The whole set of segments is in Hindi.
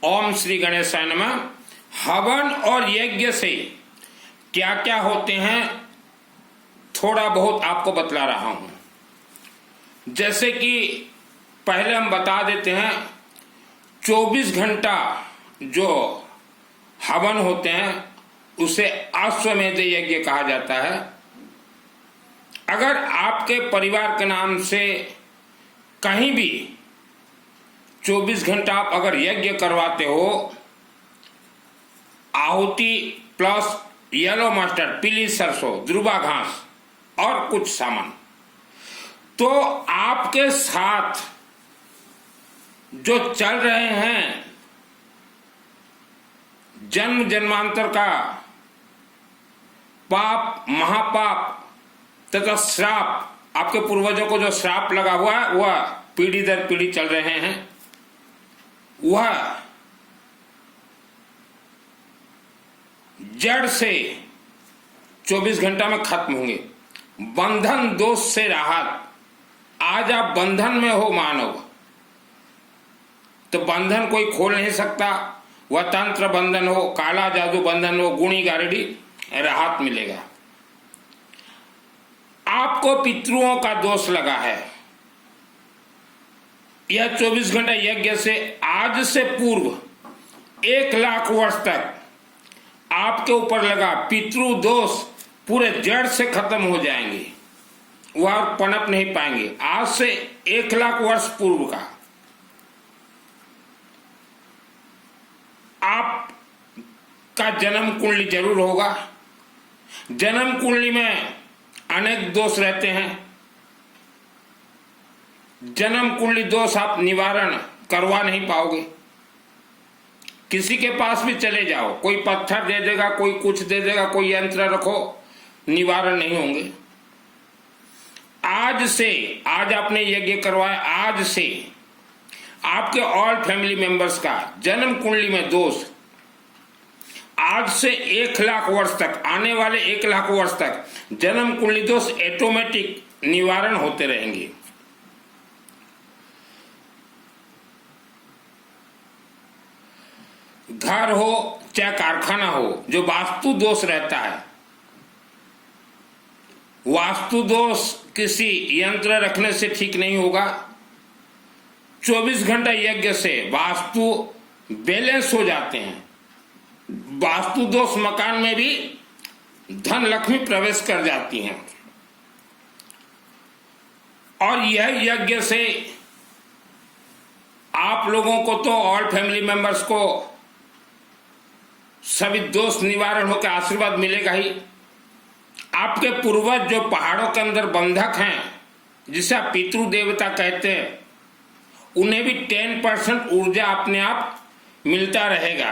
ओम श्री गणेशाय नमः। हवन और यज्ञ से क्या क्या होते हैं थोड़ा बहुत आपको बतला रहा हूं। जैसे कि पहले हम बता देते हैं 24 घंटा जो हवन होते हैं उसे अश्वमेध यज्ञ कहा जाता है। अगर आपके परिवार के नाम से कहीं भी 24 घंटा आप अगर यज्ञ करवाते हो, आहुति प्लस येलो मस्टर्ड, पीली सरसों, ध्रुवा घास और कुछ सामान, तो आपके साथ जो चल रहे हैं जन्म जन्मांतर का पाप, महापाप तथा श्राप, आपके पूर्वजों को जो श्राप लगा हुआ है वह पीढ़ी दर पीढ़ी चल रहे हैं, वह जड़ से 24 घंटा में खत्म होंगे। बंधन दोष से राहत। आज आप बंधन में हो मानव, तो बंधन कोई खोल नहीं सकता। वह तंत्र बंधन हो, काला जादू बंधन हो, गुणी गारडी, राहत मिलेगा। आपको पितरुओं का दोष लगा है, यह 24 घंटा यज्ञ से आज से पूर्व 1 लाख वर्ष तक आपके ऊपर लगा पितृ दोष पूरे जड़ से खत्म हो जाएंगे, वह पनप नहीं पाएंगे। आज से 1 लाख वर्ष पूर्व का आपका जन्म कुंडली जरूर होगा। जन्म कुंडली में अनेक दोष रहते हैं। जन्म कुंडली दोष आप निवारण करवा नहीं पाओगे। किसी के पास भी चले जाओ, कोई पत्थर दे देगा, कोई कुछ दे देगा, कोई यंत्र रखो, निवारण नहीं होंगे। आज से, आज आपने यज्ञ करवाया, आज से आपके ऑल फैमिली मेंबर्स का जन्म कुंडली में दोष आज से 1 लाख वर्ष तक, आने वाले 1 लाख वर्ष तक जन्म कुंडली दोष ऑटोमेटिक निवारण होते रहेंगे। घर हो चाहे कारखाना हो, जो वास्तु दोष रहता है, वास्तु दोष किसी यंत्र रखने से ठीक नहीं होगा। 24 घंटा यज्ञ से वास्तु बैलेंस हो जाते हैं। वास्तु दोष मकान में भी धन लक्ष्मी प्रवेश कर जाती हैं। और यह यज्ञ से आप लोगों को तो ऑल फैमिली मेंबर्स को सभी दोष निवारण होकर आशीर्वाद मिलेगा ही। आपके पूर्वज जो पहाड़ों के अंदर बंधक हैं, जिसे आप पितृ देवता कहते हैं, उन्हें भी 10% ऊर्जा अपने आप मिलता रहेगा।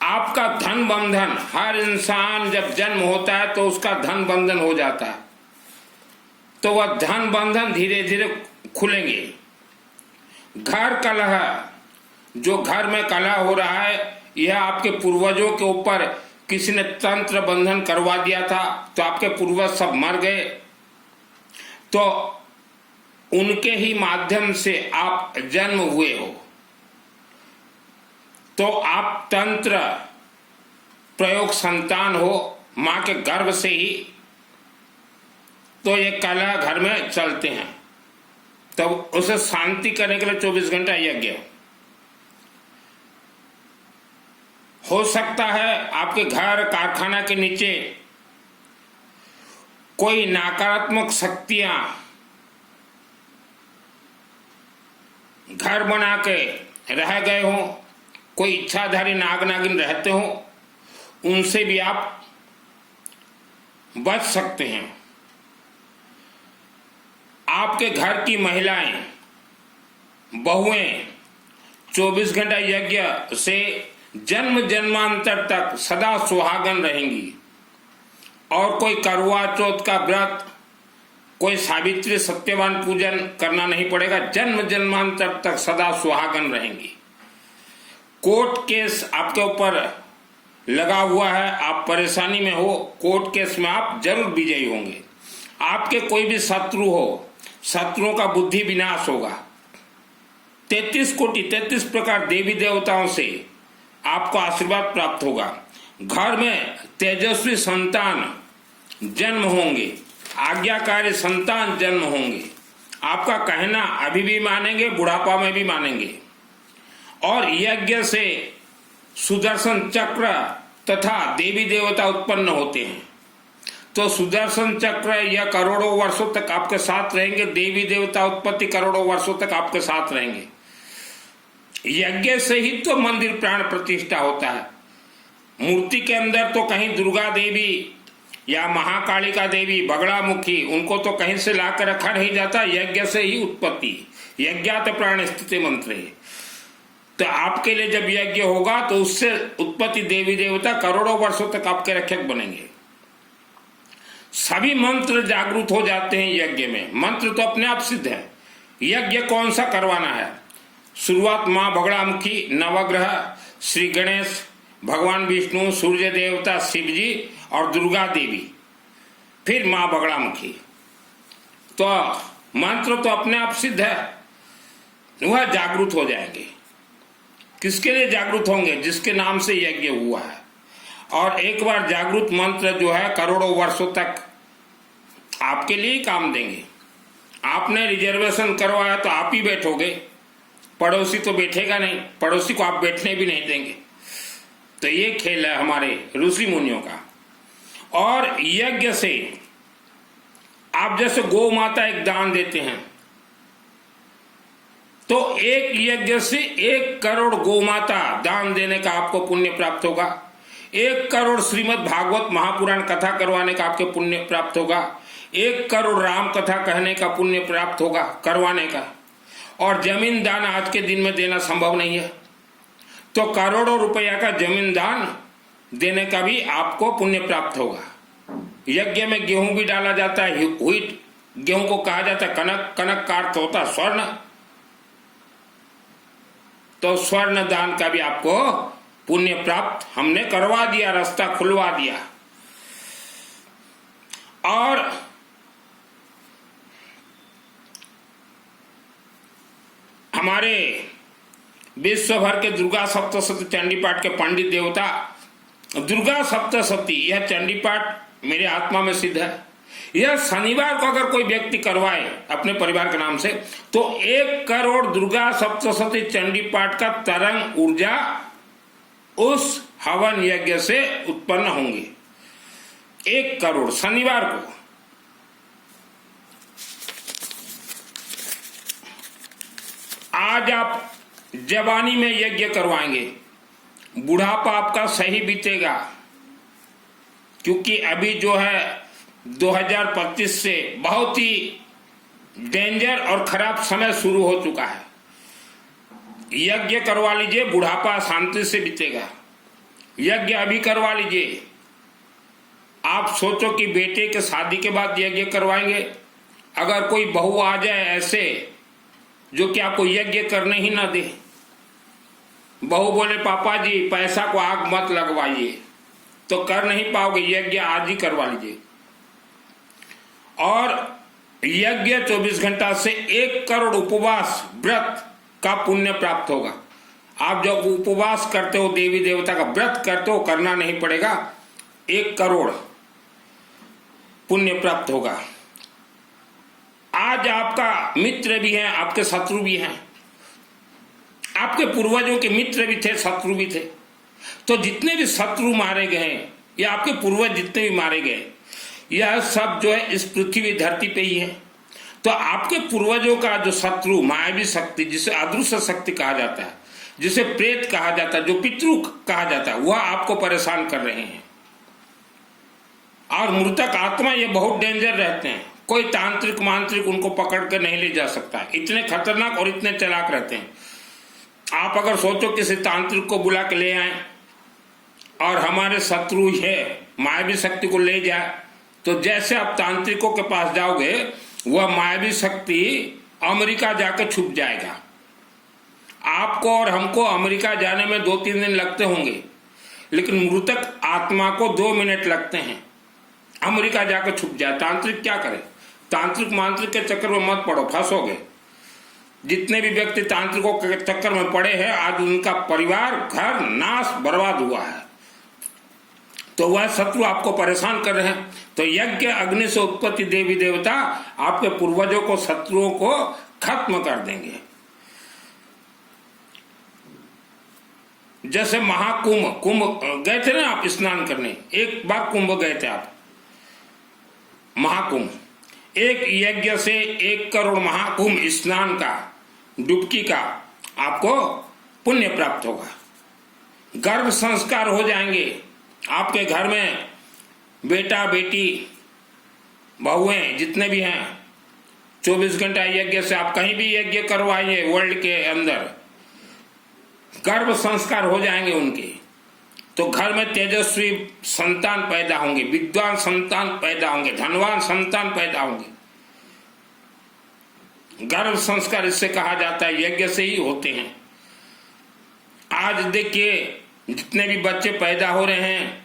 आपका धन बंधन, हर इंसान जब जन्म होता है तो उसका धन बंधन हो जाता है, तो वह धन बंधन धीरे धीरे खुलेंगे। घर कलह, जो घर में कलह हो रहा है, यह आपके पूर्वजों के ऊपर किसी ने तंत्र बंधन करवा दिया था, तो आपके पूर्वज सब मर गए, तो उनके ही माध्यम से आप जन्म हुए हो, तो आप तंत्र प्रयोग संतान हो मां के गर्भ से ही, तो ये कलह घर में चलते हैं। तो उसे शांति करने के लिए 24 घंटा यज्ञ हो सकता है। आपके घर कारखाना के नीचे कोई नकारात्मक शक्तियां घर बना के रह गए हों, कोई इच्छाधारी नाग नागिन रहते हो, उनसे भी आप बच सकते हैं। आपके घर की महिलाएं, बहुएं 24 घंटा यज्ञ से जन्म जन्मांतर तक सदा सुहागन रहेंगी। और कोई करवा चौथ का व्रत, कोई सावित्री सत्यवान पूजन करना नहीं पड़ेगा, जन्म जन्मांतर तक सदा सुहागन रहेंगी। कोर्ट केस आपके ऊपर लगा हुआ है, आप परेशानी में हो, कोर्ट केस में आप जरूर विजयी होंगे। आपके कोई भी शत्रु हो, शत्रुओं का बुद्धि विनाश होगा। 33 कोटि 33 प्रकार देवी देवताओं से आपको आशीर्वाद प्राप्त होगा। घर में तेजस्वी संतान जन्म होंगे, आज्ञाकारी संतान जन्म होंगे। आपका कहना अभी भी मानेंगे, बुढ़ापा में भी मानेंगे। और यज्ञ से सुदर्शन चक्र तथा देवी देवता उत्पन्न होते हैं। तो सुदर्शन चक्र यह करोड़ों वर्षों तक आपके साथ रहेंगे, देवी देवता उत्पत्ति करोड़ों वर्षों तक आपके साथ रहेंगे। यज्ञ से ही तो मंदिर प्राण प्रतिष्ठा होता है। मूर्ति के अंदर तो कहीं दुर्गा देवी या महाकालिका देवी, बगड़ामुखी, उनको तो कहीं से लाकर रखा नहीं जाता। यज्ञ से ही उत्पत्ति, यज्ञात प्राण स्थिति मंत्र है। तो आपके लिए जब यज्ञ होगा तो उससे उत्पत्ति देवी देवता करोड़ों वर्षों तक आपके रक्षक बनेंगे। सभी मंत्र जागृत हो जाते हैं यज्ञ में। मंत्र तो अपने आप सिद्ध है। यज्ञ कौन सा करवाना है? शुरुआत माँ बगड़ामुखी, नवग्रह, श्री गणेश, भगवान विष्णु, सूर्य देवता शिव जी और दुर्गा देवी, फिर माँ बगड़ामुखी। तो मंत्र तो अपने आप सिद्ध है, वह जागृत हो जाएंगे। किसके लिए जागृत होंगे? जिसके नाम से यज्ञ हुआ है। और एक बार जागृत मंत्र जो है करोड़ों वर्षों तक आपके लिए ही काम देंगे। आपने रिजर्वेशन करवाया तो आप ही बैठोगे, पड़ोसी तो बैठेगा नहीं, पड़ोसी को आप बैठने भी नहीं देंगे। तो ये खेल है हमारे ऋषि मुनियों का। और यज्ञ से आप जैसे गौ माता एक दान देते हैं, तो एक यज्ञ से 1 करोड़ गौ माता दान देने का आपको पुण्य प्राप्त होगा। 1 करोड़ श्रीमद् भागवत महापुराण कथा करवाने का आपको पुण्य प्राप्त होगा। 1 करोड़ राम कथा कहने का पुण्य प्राप्त होगा करवाने का। और जमीन दान आज के दिन में देना संभव नहीं है, तो करोड़ों रुपया का जमीन दान देने का भी आपको पुण्य प्राप्त होगा। यज्ञ में गेहूं भी डाला जाता है, व्हीट, गेहूं को कहा जाता है कनक, कनक का अर्थ होता है स्वर्ण। तो स्वर्ण दान का भी आपको पुण्य प्राप्त हमने करवा दिया, रास्ता खुलवा दिया। और हमारे विश्व भर के दुर्गा सप्तशती चंडी पाठ के पंडित देवता, दुर्गा सप्तशती यह चंडी पाठ मेरे आत्मा में सिद्ध है। यह शनिवार को अगर कोई व्यक्ति करवाए अपने परिवार के नाम से, तो 1 करोड़ दुर्गा सप्तशती चंडी पाठ का तरंग ऊर्जा उस हवन यज्ञ से उत्पन्न होंगे। 1 करोड़ शनिवार को। आज आप जवानी में यज्ञ करवाएंगे, बुढ़ापा आपका सही बीतेगा। क्योंकि अभी जो है 2025 से बहुत ही डेंजर और खराब समय शुरू हो चुका है। यज्ञ करवा लीजिए, बुढ़ापा शांति से बीतेगा। यज्ञ अभी करवा लीजिए। आप सोचो कि बेटे के शादी के बाद यज्ञ करवाएंगे, अगर कोई बहू आ जाए ऐसे जो कि आपको यज्ञ करने ही ना दे, बहू बोले पापा जी पैसा को आग मत लगवाइए, तो कर नहीं पाओगे। यज्ञ आज ही करवा लीजिए। और यज्ञ 24 घंटा से 1 करोड़ उपवास व्रत का पुण्य प्राप्त होगा। आप जब उपवास करते हो, देवी देवता का व्रत करते हो, करना नहीं पड़ेगा, 1 करोड़ पुण्य प्राप्त होगा। आज आपका मित्र भी है, आपके शत्रु भी हैं। आपके पूर्वजों के मित्र भी थे, शत्रु भी थे। तो जितने भी शत्रु मारे गए या आपके पूर्वज जितने भी मारे गए, यह सब जो है इस पृथ्वी धरती पे ही है। तो आपके पूर्वजों का जो शत्रु मायावी शक्ति, जिसे अदृश्य शक्ति कहा जाता है, जिसे प्रेत कहा जाता है, जो पितृ कहा जाता है, वह आपको परेशान कर रहे हैं। और मृतक आत्मा ये बहुत डेंजर रहते हैं। कोई तांत्रिक मांत्रिक उनको पकड़ कर नहीं ले जा सकता, इतने खतरनाक और इतने चालाक रहते हैं। आप अगर सोचो किसी तांत्रिक को बुला के ले आए और हमारे शत्रु है मायावी शक्ति को ले जाए, तो जैसे आप तांत्रिकों के पास जाओगे, वह मायावी शक्ति अमेरिका जाकर छुप जाएगा। आपको और हमको अमेरिका जाने में 2-3 दिन लगते होंगे, लेकिन मृतक आत्मा को 2 मिनट लगते हैं, अमेरिका जाकर छुप जाए। तांत्रिक क्या करे? तांत्रिक मांत्रिक के चक्कर में मत पड़ो, फंसोगे। जितने भी व्यक्ति तांत्रिकों के चक्कर में पड़े हैं, आज उनका परिवार, घर नाश बर्बाद हुआ है। तो वह शत्रु आपको परेशान कर रहे हैं। तो यज्ञ अग्नि से उत्पत्ति देवी देवता आपके पूर्वजों को, शत्रुओं को खत्म कर देंगे। जैसे महाकुंभ, कुंभ गए थे ना आप स्नान करने, एक बार कुंभ गए थे आप, महाकुंभ, एक यज्ञ से 1 करोड़ महाकुंभ स्नान का, डुबकी का आपको पुण्य प्राप्त होगा। गर्भ संस्कार हो जाएंगे आपके घर में, बेटा बेटी बहुएं जितने भी हैं, 24 घंटा यज्ञ से आप कहीं भी यज्ञ करवाइए वर्ल्ड के अंदर, गर्भ संस्कार हो जाएंगे उनके। तो घर में तेजस्वी संतान पैदा होंगे, विद्वान संतान पैदा होंगे, धनवान संतान पैदा होंगे। गर्भ संस्कार इससे कहा जाता है, यज्ञ से ही होते हैं। आज देखिए जितने भी बच्चे पैदा हो रहे हैं,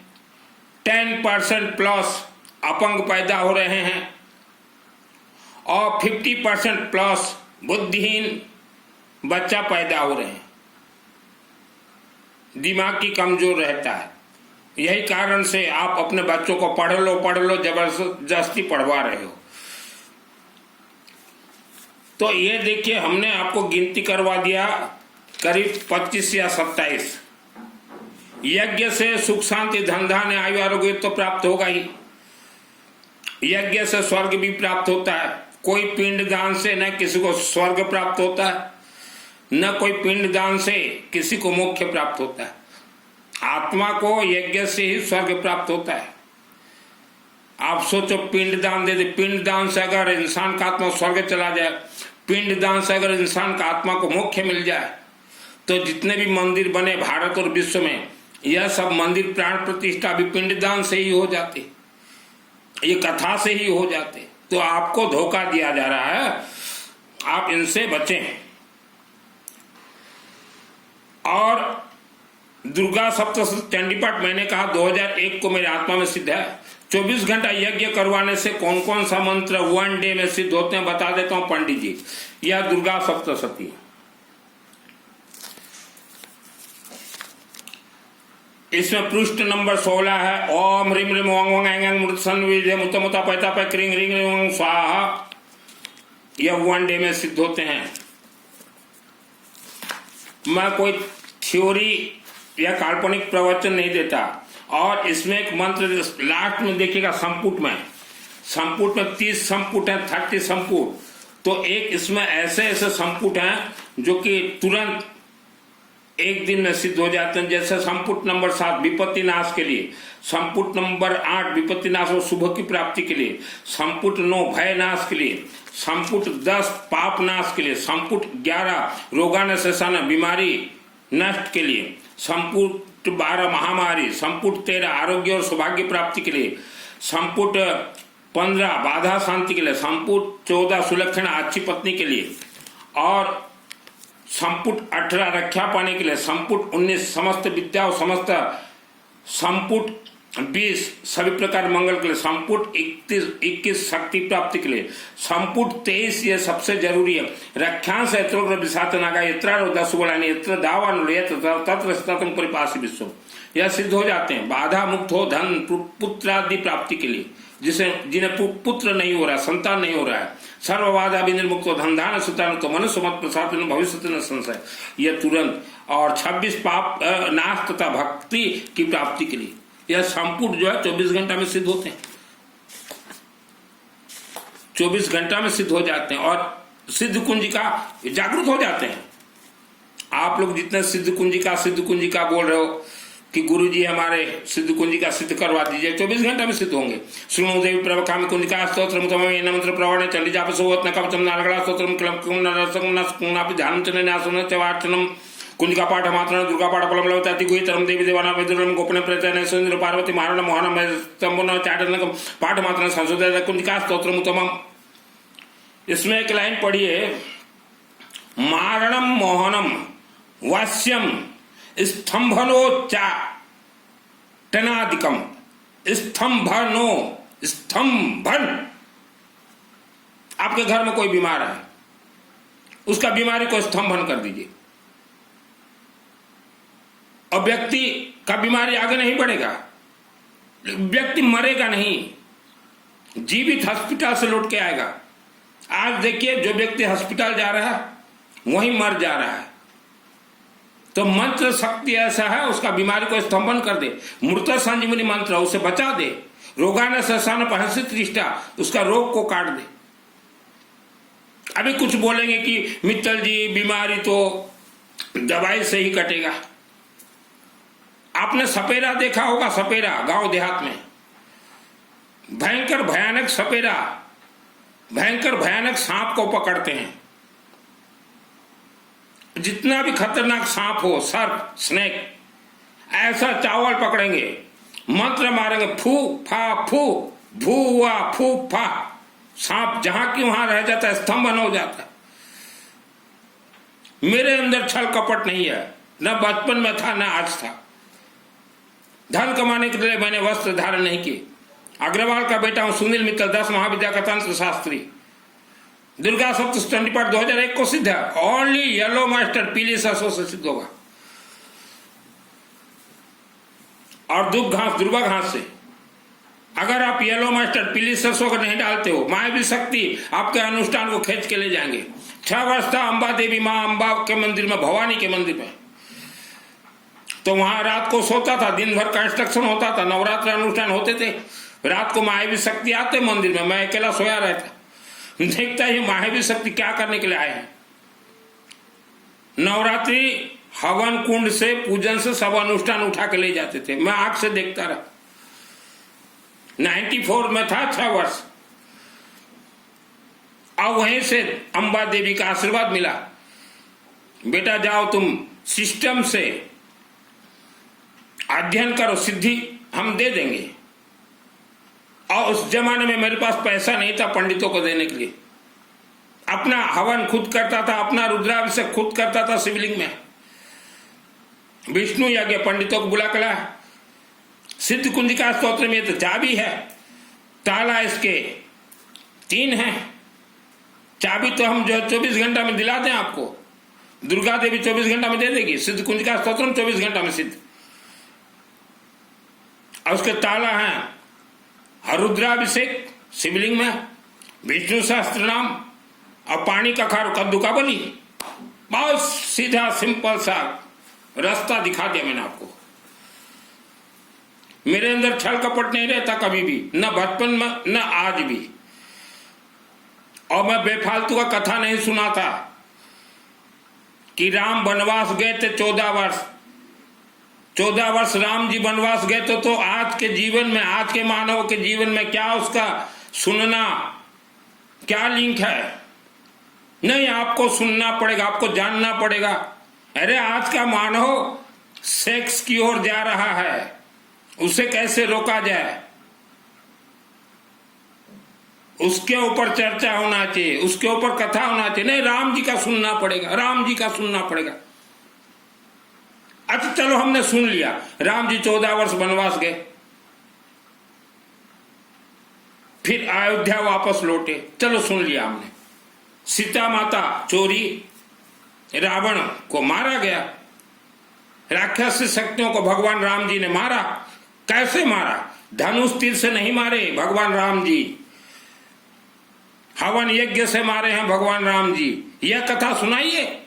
10% प्लस अपंग पैदा हो रहे हैं और 50% प्लस बुद्धिहीन बच्चा पैदा हो रहे हैं, दिमाग की कमजोर रहता है। यही कारण से आप अपने बच्चों को पढ़ लो जबरदस्ती पढ़वा रहे हो। तो ये देखिए हमने आपको गिनती करवा दिया करीब 25 या 27। यज्ञ से सुख शांति धन धान्य आयु आरोग्य तो प्राप्त होगा ही। यज्ञ से स्वर्ग भी प्राप्त होता है। कोई पिंड दान से न किसी को स्वर्ग प्राप्त होता है, न कोई पिंड दान से किसी को मोक्ष प्राप्त होता है। आत्मा को यज्ञ से ही स्वर्ग प्राप्त होता है। आप सोचो पिंड दान दे दे, पिंड दान से अगर इंसान का आत्मा स्वर्ग चला जाए, पिंड दान से अगर इंसान का आत्मा को मोक्ष मिल जाए, तो जितने भी मंदिर बने भारत और विश्व में, यह सब मंदिर प्राण प्रतिष्ठा भी पिंड दान से ही हो जाते, ये कथा से ही हो जाते। तो आपको धोखा दिया जा रहा है, आप इनसे बचें। और दुर्गा सप्तशती चंडी पाठ मैंने कहा 2001 को मेरी आत्मा में सिद्ध है। 24 घंटा यज्ञ करवाने से कौन कौन सा मंत्र 1 डे में सिद्ध होते हैं बता देता हूं पंडित जी। यह दुर्गा सप्तशती, इसमें पृष्ठ नंबर 16 है। ओम ह्रीम ह्रीम ओंग ओंग ऐंग ऐंग मृत सन विजय मुत मुता पैता पै क्रिंग रिंग रिंग स्वाहा। यह 1 डे में सिद्ध होते हैं। मैं कोई थ्योरी या काल्पनिक प्रवचन नहीं देता। और इसमें एक मंत्र लास्ट में देखिएगा, संपुट में 30 संपुट है, 30 संपुट। तो एक इसमें ऐसे ऐसे संपुट हैं जो कि तुरंत एक दिन में सिद्ध हो जाते हैं। जैसे संपुट नंबर 7 विपत्ति नाश के लिए, संपुट नंबर 8 विपत्ति नाश और शुभ की प्राप्ति के लिए, संपुट 9 भय नाश के लिए, संपुट 10 पाप नाश के लिए, संपुट 11 रोगान शेषान बीमारी नष्ट के लिए, संपुट 12 महामारी, संपुट 13 आरोग्य और सौभाग्य प्राप्ति के लिए, संपुट 15 बाधा शांति के लिए, संपुट 14 सुलक्षण अच्छी पत्नी के लिए, और संपुट 18 रक्षा पाने के लिए, संपुट 19 समस्त विद्या और समस्त, संपुट 20 सभी प्रकार मंगल के लिए, संपुट 21 शक्ति प्राप्ति के लिए, संपुट 23 ये सबसे जरूरी है, रक्षांश यत्रोग्र विषात नागा यत्र दसुबलानी यत्र दावान तत्र तत्र परिपासी विश्व, यह सिद्ध हो जाते हैं। बाधा मुक्त हो धन पुत्र आदि प्राप्ति के लिए, जिन्हें पुत्र नहीं हो रहा, संतान नहीं हो रहा है, सर्वबाधा विनिर्मुक्त धन धान सुतान तो मनुष्य मत प्रसाद भविष्य न संशय, यह तुरंत। और 26 पाप नाश तथा भक्ति की प्राप्ति के लिए यह संपुट जो है 24 घंटा में सिद्ध होते हैं, 24 घंटा में सिद्ध हो जाते हैं। और सिद्ध कुंजिका जागृत हो जाते हैं। आप लोग जितने सिद्ध कुंजिका बोल रहे हो कि गुरुजी हमारे सिद्ध कुंजिका सिद्ध करवा दीजिए, 24 घंटा में सिद्ध होंगे। श्रीमो देवी प्रवकामी कुंजिका स्तोत्रम तमं मंत्र प्रवण चंडी जाप सोवत न कवचम नारगड़ा स्तोत्रम क्लम कुम नरसंग नस्कुनापि ध्यानं च न्यासनं च वाचनम कुंजिका पाठ मात्र दुर्गा पाठ फलम लवताति गुहि तरम देवी देवाना वेदुरम गोपने प्रचयन सुंदर पार्वती मारण मोहनम स्तंभन चाटन पाठ मात्र संशोधन कुंजिका स्तोत्रम तमं। इसमें एक लाइन पढ़िए, मारणम मोहनम वास्यम स्तंभनोच्चा टनादिकम, स्तंभन। आपके घर में कोई बीमार है, उसका बीमारी को स्तंभन कर दीजिए, और व्यक्ति का बीमारी आगे नहीं बढ़ेगा, व्यक्ति मरेगा नहीं, जीवित हॉस्पिटल से लौट के आएगा। आज देखिए जो व्यक्ति हॉस्पिटल जा रहा है वहीं मर जा रहा है। तो मंत्र शक्ति ऐसा है, उसका बीमारी को स्तंभन कर दे। मृत संजीवनी मंत्र उसे बचा दे। रोगान शशान पहसित रिष्टा, उसका रोग को काट दे। अभी कुछ बोलेंगे कि मित्तल जी बीमारी तो दवाई से ही कटेगा। आपने सपेरा देखा होगा, सपेरा गांव देहात में भयंकर भयानक सपेरा, भयंकर भयानक सांप को पकड़ते हैं। जितना भी खतरनाक सांप हो, सर्प, स्नेक, ऐसा चावल पकड़ेंगे, मंत्र मारेंगे, फू फा फू, भू हुआ फू फा, सांप जहां की वहां रह जाता है, स्तंभन हो जाता है। मेरे अंदर छल कपट नहीं है, न बचपन में था न आज था। धन कमाने के लिए मैंने वस्त्र धारण नहीं किए। अग्रवाल का बेटा हूं, सुनील मित्तल, 10 महाविद्या का तंत्र शास्त्री। दुर्गा सप्तमी पाठ 2001 को सिद्ध है। ओनली येलो मास्टर, पीली सरसों से सिद्ध होगा, और दुर्गा घास से। अगर आप येलो मास्टर पीली सरसों को नहीं डालते हो, मायावी शक्ति आपके अनुष्ठान को खींच के ले जाएंगे। 6 वर्ष था अंबा देवी, मां अंबा के मंदिर में, भवानी के मंदिर में, तो वहां रात को सोता था, दिन भर कंस्ट्रक्शन होता था, नवरात्र अनुष्ठान होते थे। रात को मायावी शक्ति आते मंदिर में, मैं अकेला सोया रहता, देखता ही मायावी शक्ति क्या करने के लिए आए हैं। नवरात्रि हवन कुंड से, पूजन से सब अनुष्ठान उठा के ले जाते थे, मैं आंख से देखता रहा। 94 में था, 6 वर्ष। अब वहीं से अंबा देवी का आशीर्वाद मिला, बेटा जाओ तुम सिस्टम से अध्ययन करो, सिद्धि हम दे देंगे। और उस जमाने में मेरे पास पैसा नहीं था पंडितों को देने के लिए। अपना हवन खुद करता था, अपना रुद्राभिषेक खुद करता था शिवलिंग में। विष्णु यज्ञ पंडितों को बुला कला। सिद्ध कुंजिका स्तोत्र में तो चाबी है, ताला इसके 3 है। चाबी तो हम जो 24 घंटा में दिला दें आपको, दुर्गा देवी 24 घंटा में दे देगी। सिद्ध कुंजिका स्तोत्र 24 घंटा में सिद्ध। और उसके ताला है रुद्राभिषेक शिवलिंग में, विष्णु सहस्त्र नाम, और पानी का खारो, कद्दू का बली। बहुत सीधा सिंपल सा रास्ता दिखा दिया मैंने आपको। मेरे अंदर छल कपट नहीं रहता कभी भी, न बचपन में न आज भी। और मैं बेफालतू का कथा नहीं सुनाता कि राम वनवास गए थे 14 वर्ष। 14 वर्ष राम जी वनवास गए तो आज के जीवन में, आज के मानव के जीवन में क्या उसका सुनना, क्या लिंक है? नहीं, आपको सुनना पड़ेगा, आपको जानना पड़ेगा। अरे आज का मानव सेक्स की ओर जा रहा है, उसे कैसे रोका जाए, उसके ऊपर चर्चा होना चाहिए, उसके ऊपर कथा होना चाहिए। नहीं, राम जी का सुनना पड़ेगा, राम जी का सुनना पड़ेगा। अच्छा चलो हमने सुन लिया, राम जी 14 वर्ष वनवास गए, फिर अयोध्या वापस लौटे, चलो सुन लिया हमने। सीता माता चोरी, रावण को मारा गया, राक्षस शक्तियों को भगवान राम जी ने मारा। कैसे मारा? धनुष तीर से नहीं मारे भगवान राम जी, हवन यज्ञ से मारे हैं भगवान राम जी। यह कथा सुनाइए।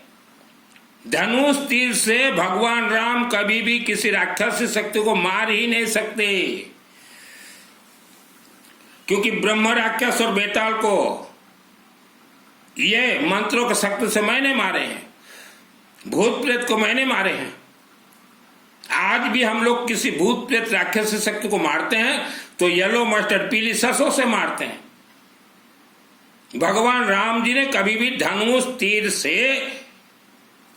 धनुष तीर से भगवान राम कभी भी किसी राक्षस शक्ति को मार ही नहीं सकते, क्योंकि ब्रह्म राक्षस और बेताल को ये मंत्रों के शक्ति से मैंने मारे हैं, भूत प्रेत को मैंने मारे हैं। आज भी हम लोग किसी भूत प्रेत राक्षस शक्ति को मारते हैं तो येलो मस्टर्ड, पीली सरसों से मारते हैं। भगवान राम जी ने कभी भी धनुष तीर से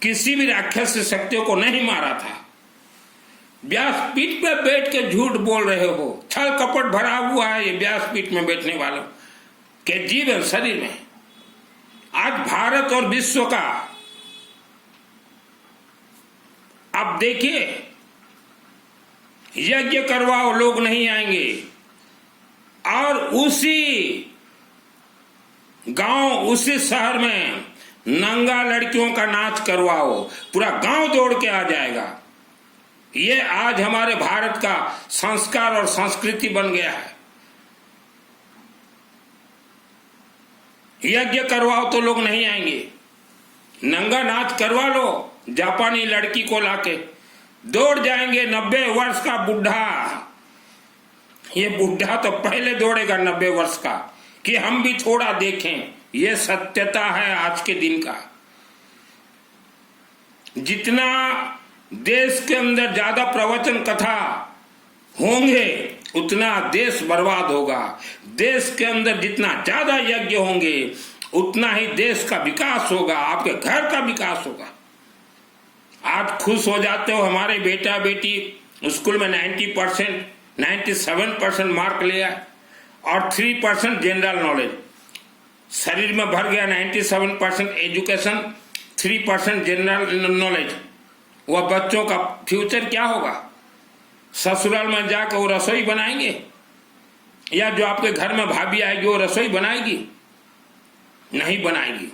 किसी भी राक्षस शक्तियों को नहीं मारा था। व्यासपीठ पे बैठ के झूठ बोल रहे हो, छल कपट भरा हुआ है ये व्यासपीठ में बैठने वालों के जीवन शरीर में। आज भारत और विश्व का आप देखिए, यज्ञ करवाओ लोग नहीं आएंगे, और उसी गांव, उसी शहर में नंगा लड़कियों का नाच करवाओ, पूरा गांव दौड़ के आ जाएगा। ये आज हमारे भारत का संस्कार और संस्कृति बन गया है। यज्ञ करवाओ तो लोग नहीं आएंगे, नंगा नाच करवा लो, जापानी लड़की को लाके दौड़ जाएंगे। 90 वर्ष का बुढ़ा, ये बुढ़ा तो पहले दौड़ेगा 90 वर्ष का, कि हम भी थोड़ा देखें। ये सत्यता है आज के दिन का। जितना देश के अंदर ज्यादा प्रवचन कथा होंगे उतना देश बर्बाद होगा। देश के अंदर जितना ज्यादा यज्ञ होंगे उतना ही देश का विकास होगा, आपके घर का विकास होगा। आप खुश हो जाते हो, हमारे बेटा बेटी स्कूल में 90%, 97% मार्क लिया और 3% जनरल नॉलेज शरीर में भर गया। 97% एजुकेशन, 3% जनरल नॉलेज। वह बच्चों का फ्यूचर क्या होगा? ससुराल में जाकर वो रसोई बनाएंगे, या जो आपके घर में भाभी आएगी वो रसोई बनाएगी? नहीं बनाएगी।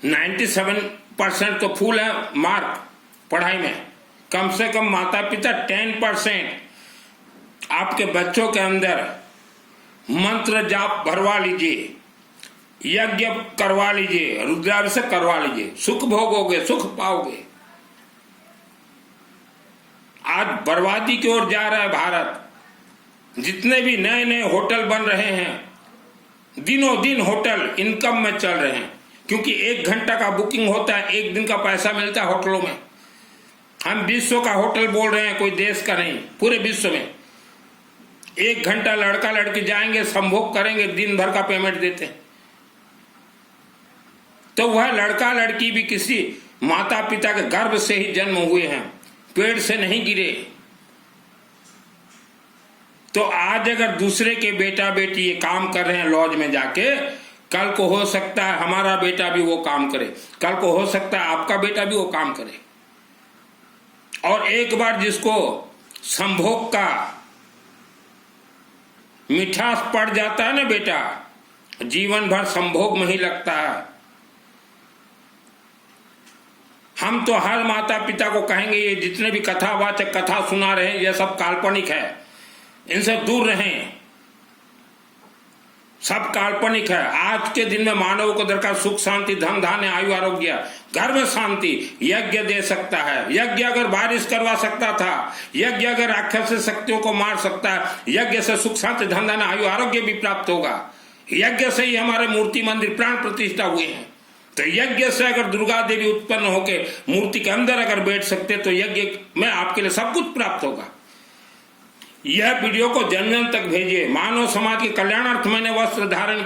97% तो फुल है मार्क पढ़ाई में। कम से कम माता पिता 10% आपके बच्चों के अंदर मंत्र जाप भरवा लीजिए, यज्ञ करवा लीजिए, रुद्राभिषेक करवा लीजिए, सुख भोगोगे, सुख पाओगे। आज बर्बादी की ओर जा रहा है भारत। जितने भी नए नए होटल बन रहे हैं, दिनों दिन होटल इनकम में चल रहे हैं, क्योंकि 1 घंटा का बुकिंग होता है, 1 दिन का पैसा मिलता है होटलों में। हम विश्व का होटल बोल रहे हैं, कोई देश का नहीं, पूरे विश्व में 1 घंटा लड़का लड़की जाएंगे, संभोग करेंगे, दिन भर का पेमेंट देते हैं। तो वह लड़का लड़की भी किसी माता पिता के गर्भ से ही जन्म हुए हैं, पेड़ से नहीं गिरे। तो आज अगर दूसरे के बेटा बेटी ये काम कर रहे हैं लॉज में जाके, कल को हो सकता है हमारा बेटा भी वो काम करे, कल को हो सकता है आपका बेटा भी वो काम करे। और एक बार जिसको संभोग का मिठास पड़ जाता है ना बेटा, जीवन भर संभोग में ही लगता है। हम तो हर माता पिता को कहेंगे ये जितने भी कथावाचक कथा सुना रहे हैं ये सब काल्पनिक है, इनसे दूर रहें, सब काल्पनिक है। आज के दिन में मानव को दरकार सुख शांति धन धान्य आयु आरोग्य, घर में शांति यज्ञ दे सकता है। यज्ञ अगर बारिश करवा सकता था, यज्ञ अगर राक्षस शक्तियों को मार सकता है, यज्ञ से सुख शांति धन धान्य आयु आरोग्य भी प्राप्त होगा। यज्ञ से ही हमारे मूर्ति मंदिर प्राण प्रतिष्ठा हुए हैं। तो यज्ञ से अगर दुर्गा देवी उत्पन्न होके मूर्ति के अंदर अगर बैठ सकते तो यज्ञ में आपके लिए सब कुछ प्राप्त होगा। यह वीडियो को जन जन तक भेजिए। मानव समाज के कल्याणार्थ मैंने वस्त्र धारण